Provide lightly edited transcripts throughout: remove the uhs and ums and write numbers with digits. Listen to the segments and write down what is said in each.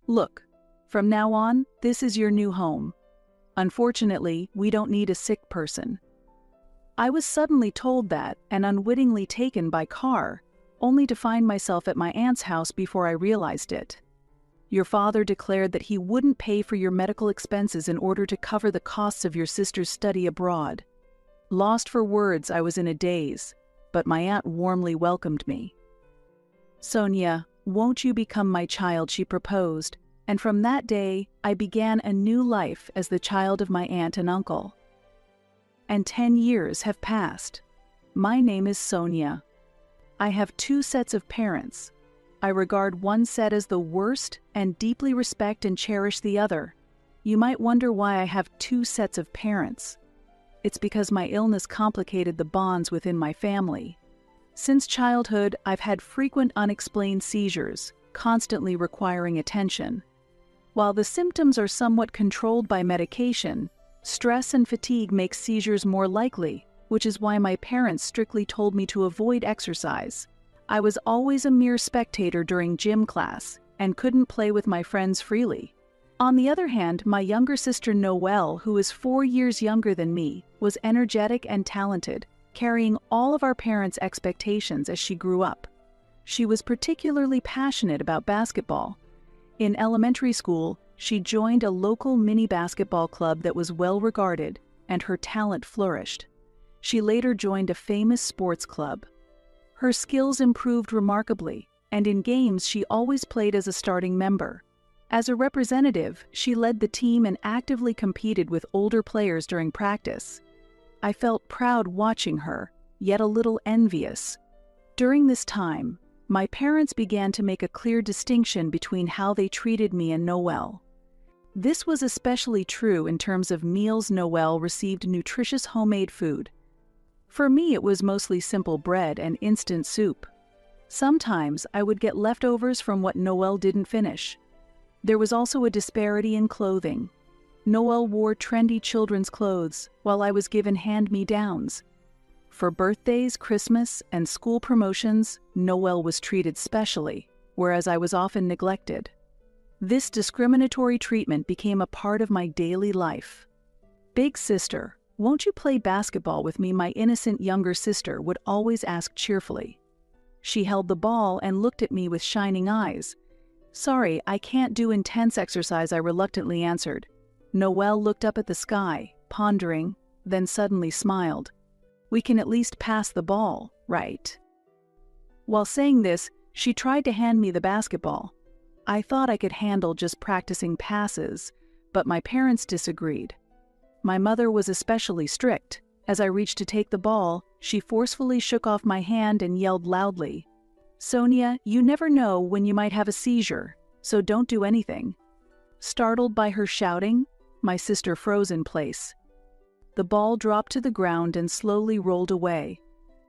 Look, from now on, this is your new home. Unfortunately, we don't need a sick person." I was suddenly told that and unwittingly taken by car, only to find myself at my aunt's house before I realized it. "Your father declared that he wouldn't pay for your medical expenses in order to cover the costs of your sister's study abroad." Lost for words, I was in a daze, but my aunt warmly welcomed me. "Sonia, won't you become my child?" she proposed, and from that day I began a new life as the child of my aunt and uncle. And 10 years have passed. My name is Sonia. I have 2 sets of parents. I regard one set as the worst and deeply respect and cherish the other. You might wonder why I have 2 sets of parents. It's because my illness complicated the bonds within my family. Since childhood, I've had frequent unexplained seizures, constantly requiring attention. While the symptoms are somewhat controlled by medication, stress and fatigue make seizures more likely, which is why my parents strictly told me to avoid exercise. I was always a mere spectator during gym class and couldn't play with my friends freely. On the other hand, my younger sister Noelle, who is 4 years younger than me, was energetic and talented, carrying all of our parents' expectations as she grew up. She was particularly passionate about basketball. In elementary school, she joined a local mini basketball club that was well regarded, and her talent flourished. She later joined a famous sports club. Her skills improved remarkably, and in games she always played as a starting member. As a representative, she led the team and actively competed with older players during practice. I felt proud watching her, yet a little envious. During this time, my parents began to make a clear distinction between how they treated me and Noelle. This was especially true in terms of meals. Noelle received nutritious homemade food. For me, it was mostly simple bread and instant soup. Sometimes I would get leftovers from what Noelle didn't finish. There was also a disparity in clothing. Noelle wore trendy children's clothes, while I was given hand-me-downs. For birthdays, Christmas, and school promotions, Noelle was treated specially, whereas I was often neglected. This discriminatory treatment became a part of my daily life. "Big sister, won't you play basketball with me?" my innocent younger sister would always ask cheerfully. She held the ball and looked at me with shining eyes. "Sorry, I can't do intense exercise," I reluctantly answered. Noelle looked up at the sky, pondering, then suddenly smiled. "We can at least pass the ball, right?" While saying this, she tried to hand me the basketball. I thought I could handle just practicing passes, but my parents disagreed. My mother was especially strict. As I reached to take the ball, she forcefully shook off my hand and yelled loudly, "Sonia, you never know when you might have a seizure, so don't do anything." Startled by her shouting, my sister froze in place. The ball dropped to the ground and slowly rolled away.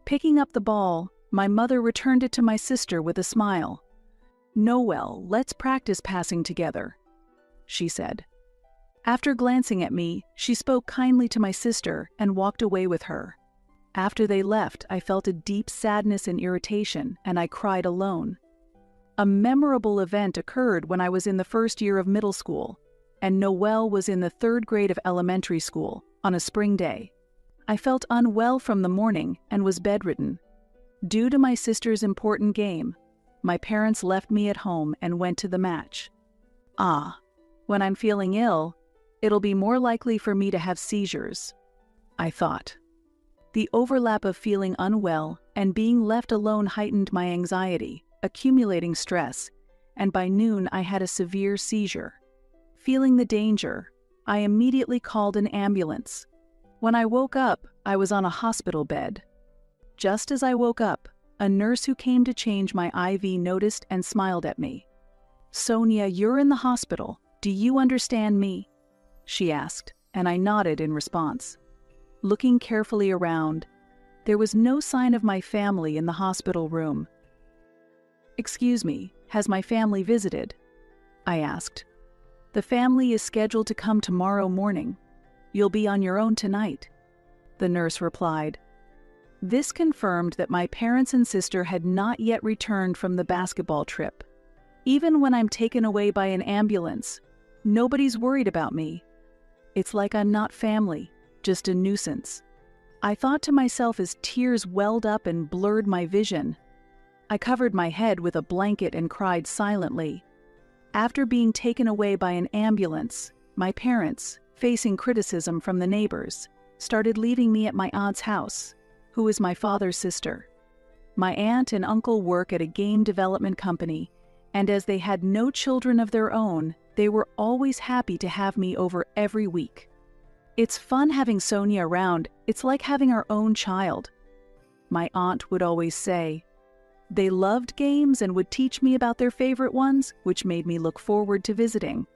Picking up the ball, my mother returned it to my sister with a smile. "Noelle, let's practice passing together," she said. After glancing at me, she spoke kindly to my sister and walked away with her. After they left, I felt a deep sadness and irritation, and I cried alone. A memorable event occurred when I was in the first year of middle school, and Noelle was in the 3rd grade of elementary school, on a spring day. I felt unwell from the morning and was bedridden. Due to my sister's important game, my parents left me at home and went to the match. When I'm feeling ill, it'll be more likely for me to have seizures, I thought. The overlap of feeling unwell and being left alone heightened my anxiety, accumulating stress, and by noon I had a severe seizure. Feeling the danger, I immediately called an ambulance. When I woke up, I was on a hospital bed. Just as I woke up, a nurse who came to change my IV noticed and smiled at me. "Sonia, you're in the hospital. Do you understand me?" she asked, and I nodded in response. Looking carefully around, there was no sign of my family in the hospital room. "Excuse me, has my family visited?" I asked. "The family is scheduled to come tomorrow morning. You'll be on your own tonight," the nurse replied. This confirmed that my parents and sister had not yet returned from the basketball trip. Even when I'm taken away by an ambulance, nobody's worried about me. It's like I'm not family, just a nuisance. I thought to myself as tears welled up and blurred my vision. I covered my head with a blanket and cried silently. After being taken away by an ambulance, my parents, facing criticism from the neighbors, started leaving me at my aunt's house, who is my father's sister. My aunt and uncle work at a game development company, and as they had no children of their own, they were always happy to have me over every week. It's fun having Sonia around. It's like having our own child. My aunt would always say. They loved games and would teach me about their favorite ones, which made me look forward to visiting.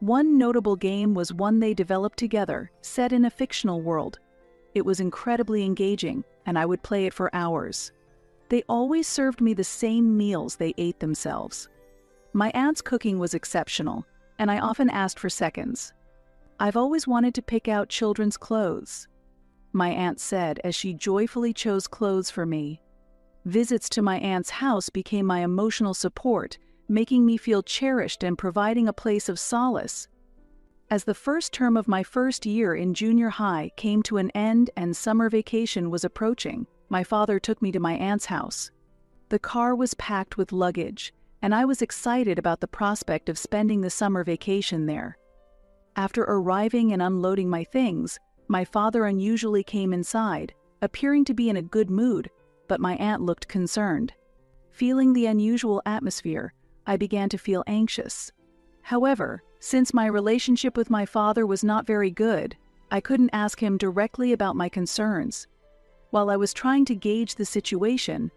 One notable game was one they developed together, set in a fictional world. It was incredibly engaging, and I would play it for hours. They always served me the same meals they ate themselves. My aunt's cooking was exceptional, and I often asked for seconds. I've always wanted to pick out children's clothes, my aunt said as she joyfully chose clothes for me. Visits to my aunt's house became my emotional support, making me feel cherished and providing a place of solace. As the first term of my first year in junior high came to an end and summer vacation was approaching, my father took me to my aunt's house. The car was packed with luggage, and I was excited about the prospect of spending the summer vacation there. After arriving and unloading my things, my father unusually came inside, appearing to be in a good mood, but my aunt looked concerned. Feeling the unusual atmosphere, I began to feel anxious. However, since my relationship with my father was not very good, I couldn't ask him directly about my concerns. While I was trying to gauge the situation,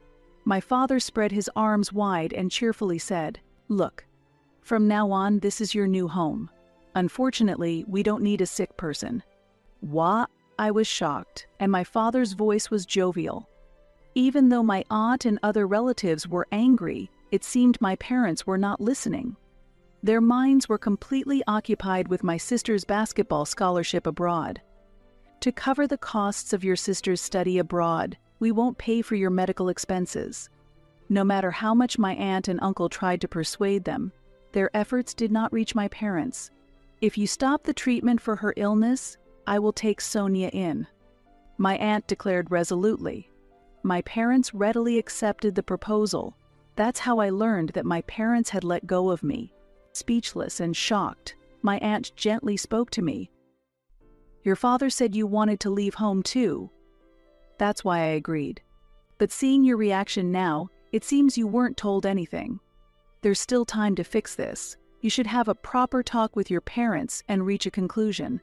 my father spread his arms wide and cheerfully said, "Look, from now on, this is your new home. Unfortunately, we don't need a sick person." What? I was shocked, and my father's voice was jovial. Even though my aunt and other relatives were angry, it seemed my parents were not listening. Their minds were completely occupied with my sister's basketball scholarship abroad. To cover the costs of your sister's study abroad, we won't pay for your medical expenses. No matter how much my aunt and uncle tried to persuade them, their efforts did not reach my parents. If you stop the treatment for her illness, I will take Sonia in, my aunt declared resolutely. My parents readily accepted the proposal. That's how I learned that my parents had let go of me. Speechless and shocked, my aunt gently spoke to me. "Your father said you wanted to leave home too." That's why I agreed. But seeing your reaction now, it seems you weren't told anything. There's still time to fix this. You should have a proper talk with your parents and reach a conclusion.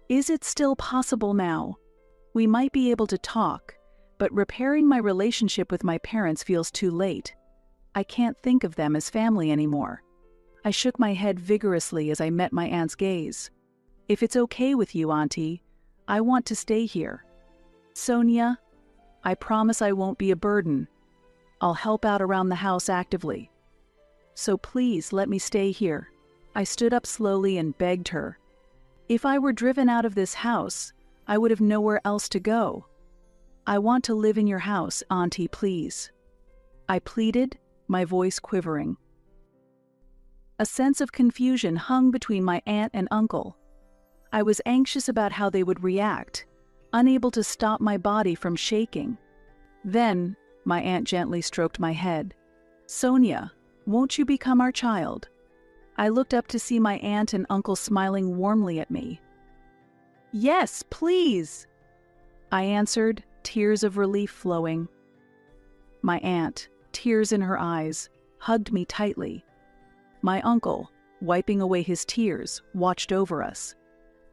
Is it still possible now? We might be able to talk, but repairing my relationship with my parents feels too late. I can't think of them as family anymore. I shook my head vigorously as I met my aunt's gaze. "If it's okay with you, Auntie, I want to stay here. Sonia, I promise I won't be a burden. I'll help out around the house actively. So please let me stay here." I stood up slowly and begged her. If I were driven out of this house, I would have nowhere else to go. "I want to live in your house, Auntie, please," I pleaded, my voice quivering. A sense of confusion hung between my aunt and uncle. I was anxious about how they would react, unable to stop my body from shaking. Then, my aunt gently stroked my head. "Sonia, won't you become our child?" I looked up to see my aunt and uncle smiling warmly at me. "Yes, please," I answered, tears of relief flowing. My aunt, tears in her eyes, hugged me tightly. My uncle, wiping away his tears, watched over us.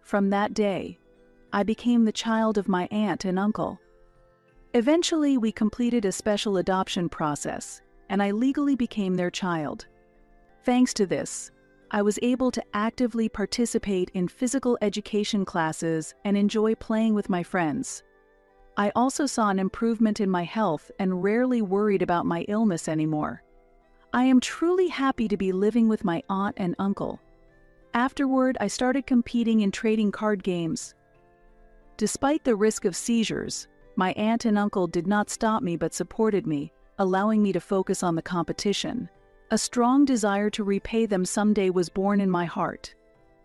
From that day, I became the child of my aunt and uncle. Eventually, we completed a special adoption process, and I legally became their child. Thanks to this, I was able to actively participate in physical education classes and enjoy playing with my friends. I also saw an improvement in my health and rarely worried about my illness anymore. I am truly happy to be living with my aunt and uncle. Afterward, I started competing in trading card games. Despite the risk of seizures, my aunt and uncle did not stop me but supported me, allowing me to focus on the competition. A strong desire to repay them someday was born in my heart.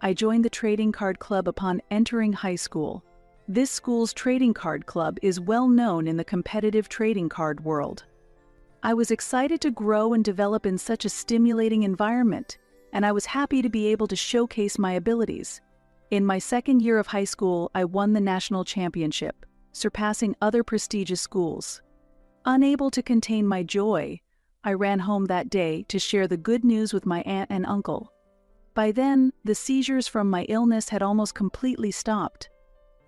I joined the trading card club upon entering high school. This school's trading card club is well known in the competitive trading card world. I was excited to grow and develop in such a stimulating environment, and I was happy to be able to showcase my abilities. In my second year of high school, I won the national championship, surpassing other prestigious schools. Unable to contain my joy, I ran home that day to share the good news with my aunt and uncle. By then, the seizures from my illness had almost completely stopped.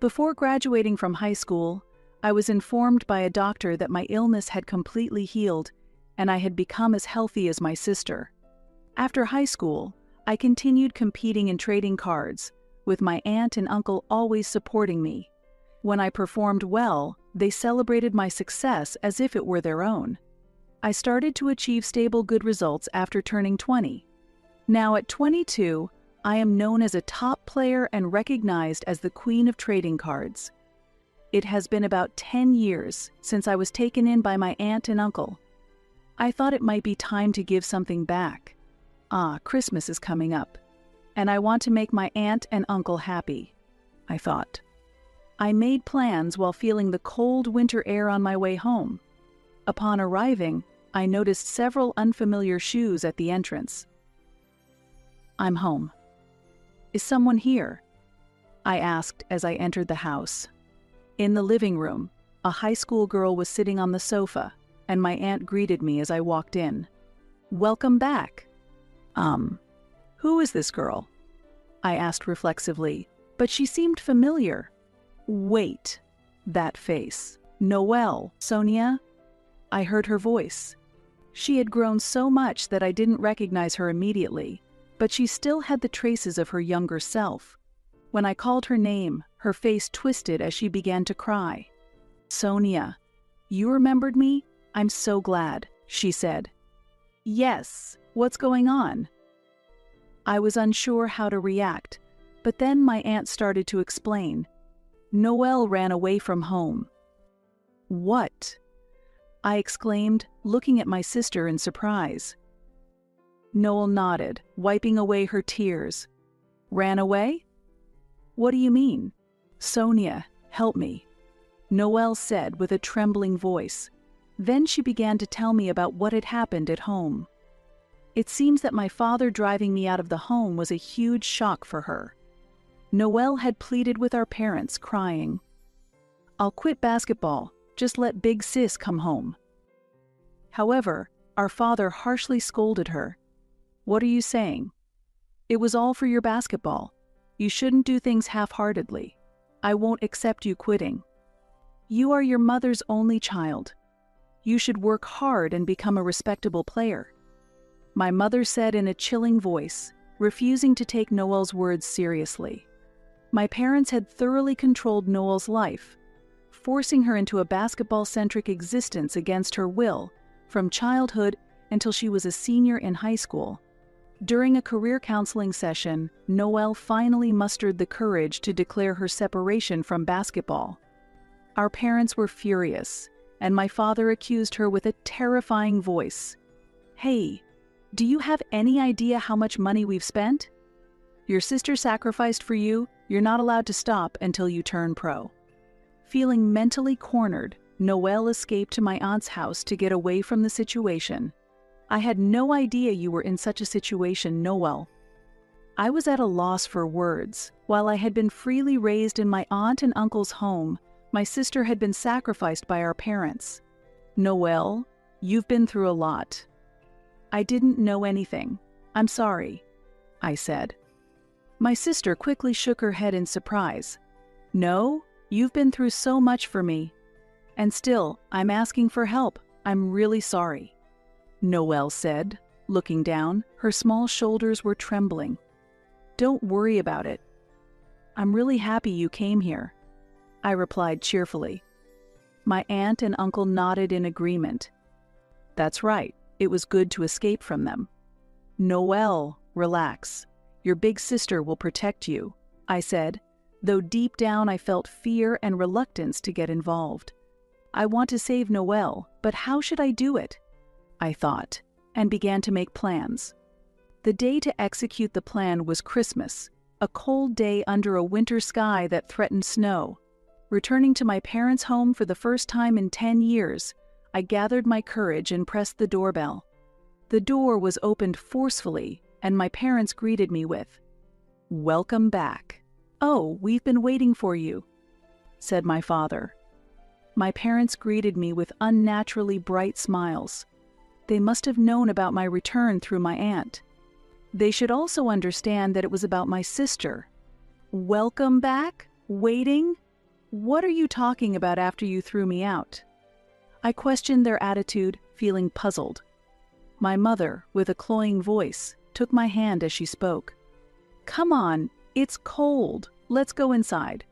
Before graduating from high school, I was informed by a doctor that my illness had completely healed and I had become as healthy as my sister. After high school, I continued competing in trading cards, with my aunt and uncle always supporting me. When I performed well, they celebrated my success as if it were their own. I started to achieve stable good results after turning 20. Now at 22, I am known as a top player and recognized as the queen of trading cards. It has been about 10 years since I was taken in by my aunt and uncle. I thought it might be time to give something back. Christmas is coming up, and I want to make my aunt and uncle happy, I thought. I made plans while feeling the cold winter air on my way home. Upon arriving, I noticed several unfamiliar shoes at the entrance. I'm home. Is someone here? I asked as I entered the house. In the living room, a high school girl was sitting on the sofa, and my aunt greeted me as I walked in. Welcome back. Who is this girl? I asked reflexively, but she seemed familiar. Wait, that face. Noelle, Sonia? I heard her voice. She had grown so much that I didn't recognize her immediately, but she still had the traces of her younger self. When I called her name, her face twisted as she began to cry. Sonia, you remembered me? I'm so glad, she said. Yes, what's going on? I was unsure how to react, but then my aunt started to explain. Noelle ran away from home. What? I exclaimed, looking at my sister in surprise. Noelle nodded, wiping away her tears. Ran away? What do you mean? Sonia, help me, Noelle said with a trembling voice. Then she began to tell me about what had happened at home. It seems that my father driving me out of the home was a huge shock for her. Noelle had pleaded with our parents, crying, I'll quit basketball, just let big sis come home. However, our father harshly scolded her. What are you saying? It was all for your basketball. You shouldn't do things half-heartedly. I won't accept you quitting. You are your mother's only child. You should work hard and become a respectable player. My mother said in a chilling voice, refusing to take Noelle's words seriously. My parents had thoroughly controlled Noelle's life, forcing her into a basketball-centric existence against her will, from childhood until she was a senior in high school. During a career counseling session, Noelle finally mustered the courage to declare her separation from basketball. Our parents were furious, and my father accused her with a terrifying voice. Hey, do you have any idea how much money we've spent? Your sister sacrificed for you, you're not allowed to stop until you turn pro. Feeling mentally cornered, Noelle escaped to my aunt's house to get away from the situation. I had no idea you were in such a situation, Noelle. I was at a loss for words. While I had been freely raised in my aunt and uncle's home, my sister had been sacrificed by our parents. Noelle, you've been through a lot. I didn't know anything. I'm sorry, I said. My sister quickly shook her head in surprise. No, you've been through so much for me. And still, I'm asking for help. I'm really sorry, Noelle said, looking down. Her small shoulders were trembling. Don't worry about it. I'm really happy you came here, I replied cheerfully. My aunt and uncle nodded in agreement. That's right, it was good to escape from them. Noelle, relax. Your big sister will protect you, I said, though deep down I felt fear and reluctance to get involved. I want to save Noelle, but how should I do it? I thought. and began to make plans. The day to execute the plan was Christmas, a cold day under a winter sky that threatened snow. Returning to my parents' home for the first time in 10 years, I gathered my courage and pressed the doorbell. The door was opened forcefully, and my parents greeted me with, "Welcome back." "Oh, we've been waiting for you," said my father. My parents greeted me with unnaturally bright smiles. They must have known about my return through my aunt. They should also understand that it was about my sister. "Welcome back? Waiting? What are you talking about after you threw me out?" I questioned their attitude, feeling puzzled. My mother, with a cloying voice, took my hand as she spoke. "Come on, it's cold. Let's go inside."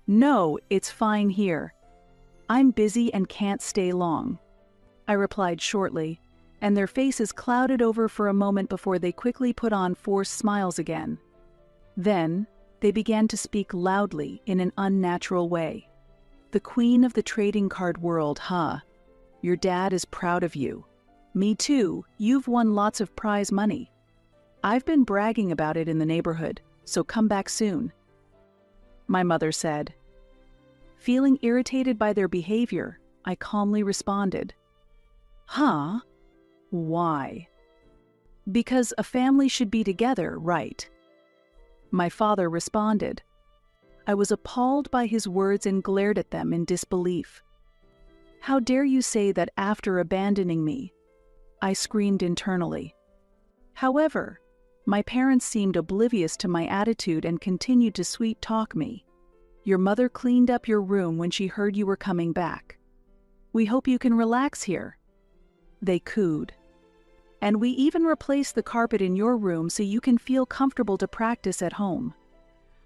"No, it's fine here. I'm busy and can't stay long," I replied shortly, and their faces clouded over for a moment before they quickly put on forced smiles again. Then, they began to speak loudly in an unnatural way. "The queen of the trading card world, huh? Your dad is proud of you. Me too, you've won lots of prize money. I've been bragging about it in the neighborhood, so come back soon," my mother said. Feeling irritated by their behavior, I calmly responded, "Huh? Why?" "Because a family should be together, right?" My father responded. I was appalled by his words and glared at them in disbelief. "How dare you say that after abandoning me?" I screamed internally. However, my parents seemed oblivious to my attitude and continued to sweet-talk me. "Your mother cleaned up your room when she heard you were coming back. We hope you can relax here," they cooed. "And we even replaced the carpet in your room so you can feel comfortable to practice at home.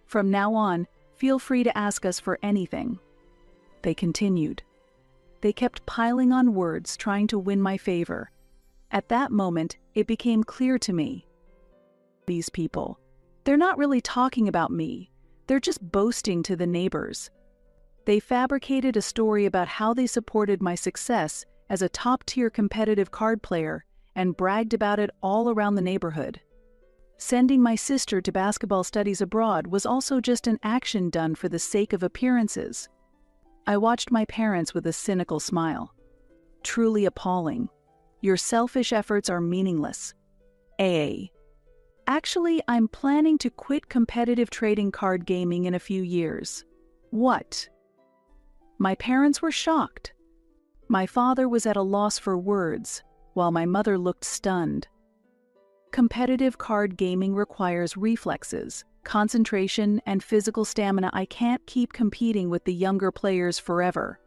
From now on, feel free to ask us for anything," they continued. They kept piling on words, trying to win my favor. At that moment, it became clear to me. These people, they're not really talking about me. They're just boasting to the neighbors. They fabricated a story about how they supported my success as a top-tier competitive card player and bragged about it all around the neighborhood. Sending my sister to basketball studies abroad was also just an action done for the sake of appearances. I watched my parents with a cynical smile. Truly appalling. Your selfish efforts are meaningless. Actually, I'm planning to quit competitive trading card gaming in a few years. What? My parents were shocked. My father was at a loss for words, while my mother looked stunned. Competitive card gaming requires reflexes, concentration, and physical stamina. I can't keep competing with the younger players forever.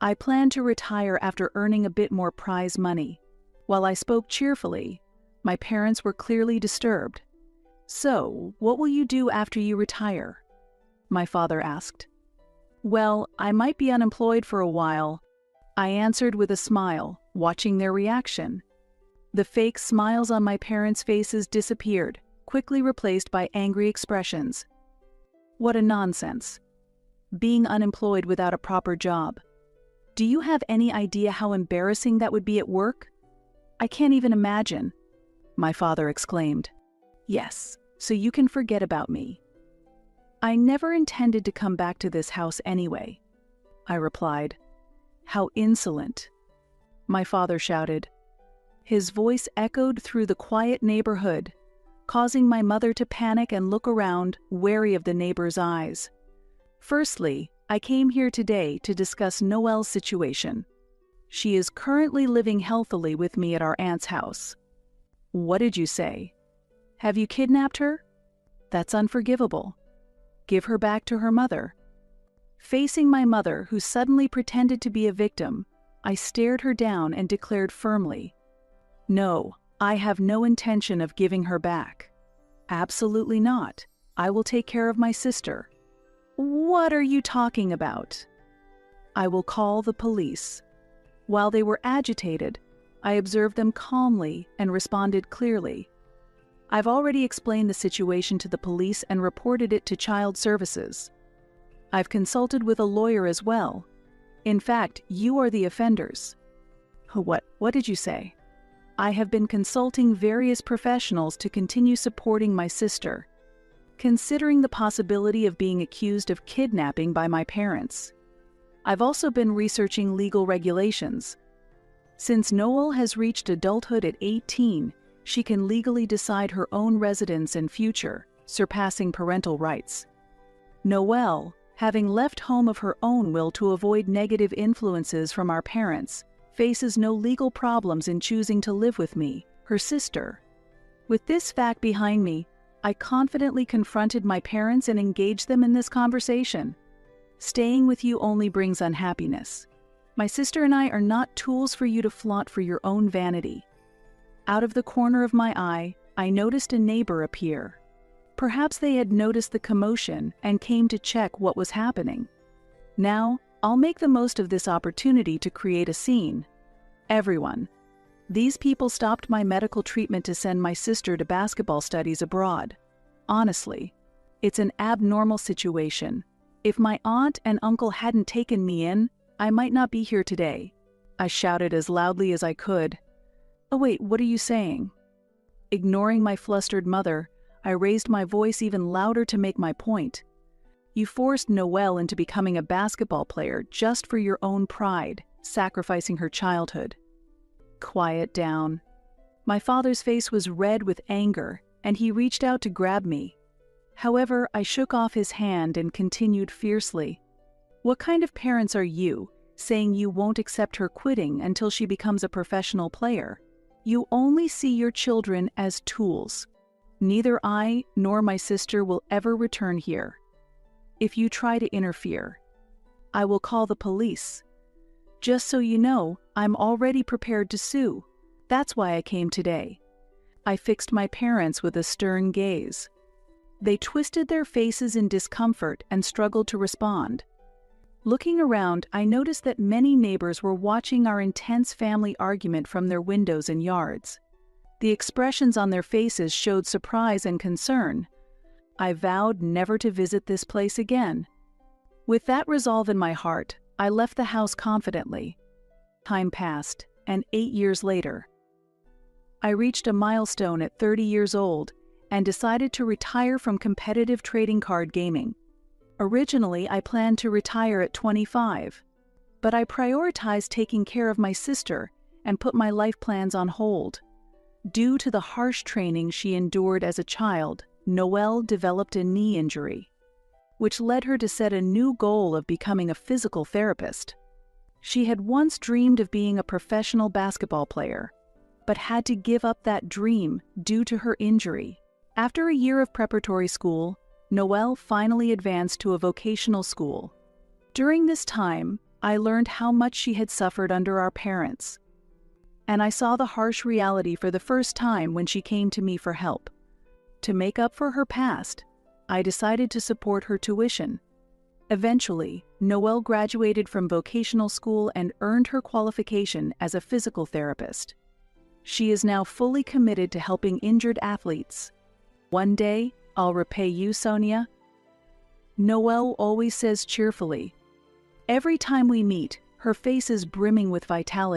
I plan to retire after earning a bit more prize money. While I spoke cheerfully, my parents were clearly disturbed. "So, what will you do after you retire?" my father asked. "Well, I might be unemployed for a while," I answered with a smile, watching their reaction. The fake smiles on my parents' faces disappeared, quickly replaced by angry expressions. What a nonsense. Being unemployed without a proper job. Do you have any idea how embarrassing that would be at work? I can't even imagine, my father exclaimed. Yes, so you can forget about me. I never intended to come back to this house anyway, I replied. How insolent, my father shouted. His voice echoed through the quiet neighborhood, causing my mother to panic and look around, wary of the neighbors' eyes. Firstly, I came here today to discuss Noelle's situation. She is currently living healthily with me at our aunt's house. What did you say? Have you kidnapped her? That's unforgivable. Give her back to her mother. Facing my mother, who suddenly pretended to be a victim, I stared her down and declared firmly, No, I have no intention of giving her back. Absolutely not. I will take care of my sister. What are you talking about? I will call the police. While they were agitated, I observed them calmly and responded clearly. I've already explained the situation to the police and reported it to Child Services. I've consulted with a lawyer as well. In fact, you are the offenders. What did you say? I have been consulting various professionals to continue supporting my sister, considering the possibility of being accused of kidnapping by my parents. I've also been researching legal regulations. Since Noelle has reached adulthood at 18, she can legally decide her own residence and future, surpassing parental rights. Noelle, having left home of her own will to avoid negative influences from our parents, faces no legal problems in choosing to live with me, her sister. With this fact behind me, I confidently confronted my parents and engaged them in this conversation. Staying with you only brings unhappiness. My sister and I are not tools for you to flaunt for your own vanity. Out of the corner of my eye, I noticed a neighbor appear. Perhaps they had noticed the commotion and came to check what was happening. Now, I'll make the most of this opportunity to create a scene. Everyone. These people stopped my medical treatment to send my sister to basketball studies abroad. Honestly, it's an abnormal situation. If my aunt and uncle hadn't taken me in, I might not be here today. I shouted as loudly as I could. Oh wait, what are you saying? Ignoring my flustered mother, I raised my voice even louder to make my point. You forced Noelle into becoming a basketball player just for your own pride, sacrificing her childhood. Quiet down. My father's face was red with anger, and he reached out to grab me. However, I shook off his hand and continued fiercely. What kind of parents are you, saying you won't accept her quitting until she becomes a professional player? You only see your children as tools. Neither I nor my sister will ever return here. If you try to interfere, I will call the police. Just so you know, I'm already prepared to sue. That's why I came today. I fixed my parents with a stern gaze. They twisted their faces in discomfort and struggled to respond. Looking around, I noticed that many neighbors were watching our intense family argument from their windows and yards. The expressions on their faces showed surprise and concern. I vowed never to visit this place again. With that resolve in my heart, I left the house confidently. Time passed, and 8 years later, I reached a milestone at 30 years old and decided to retire from competitive trading card gaming. Originally, I planned to retire at 25, but I prioritized taking care of my sister and put my life plans on hold. Due to the harsh training she endured as a child, Noelle developed a knee injury, which led her to set a new goal of becoming a physical therapist. She had once dreamed of being a professional basketball player, but had to give up that dream due to her injury. After a year of preparatory school, Noelle finally advanced to a vocational school. During this time, I learned how much she had suffered under our parents, and I saw the harsh reality for the first time when she came to me for help. To make up for her past, I decided to support her tuition. Eventually, Noelle graduated from vocational school and earned her qualification as a physical therapist. She is now fully committed to helping injured athletes. One day, I'll repay you, Sonia. Noelle always says cheerfully. Every time we meet, her face is brimming with vitality.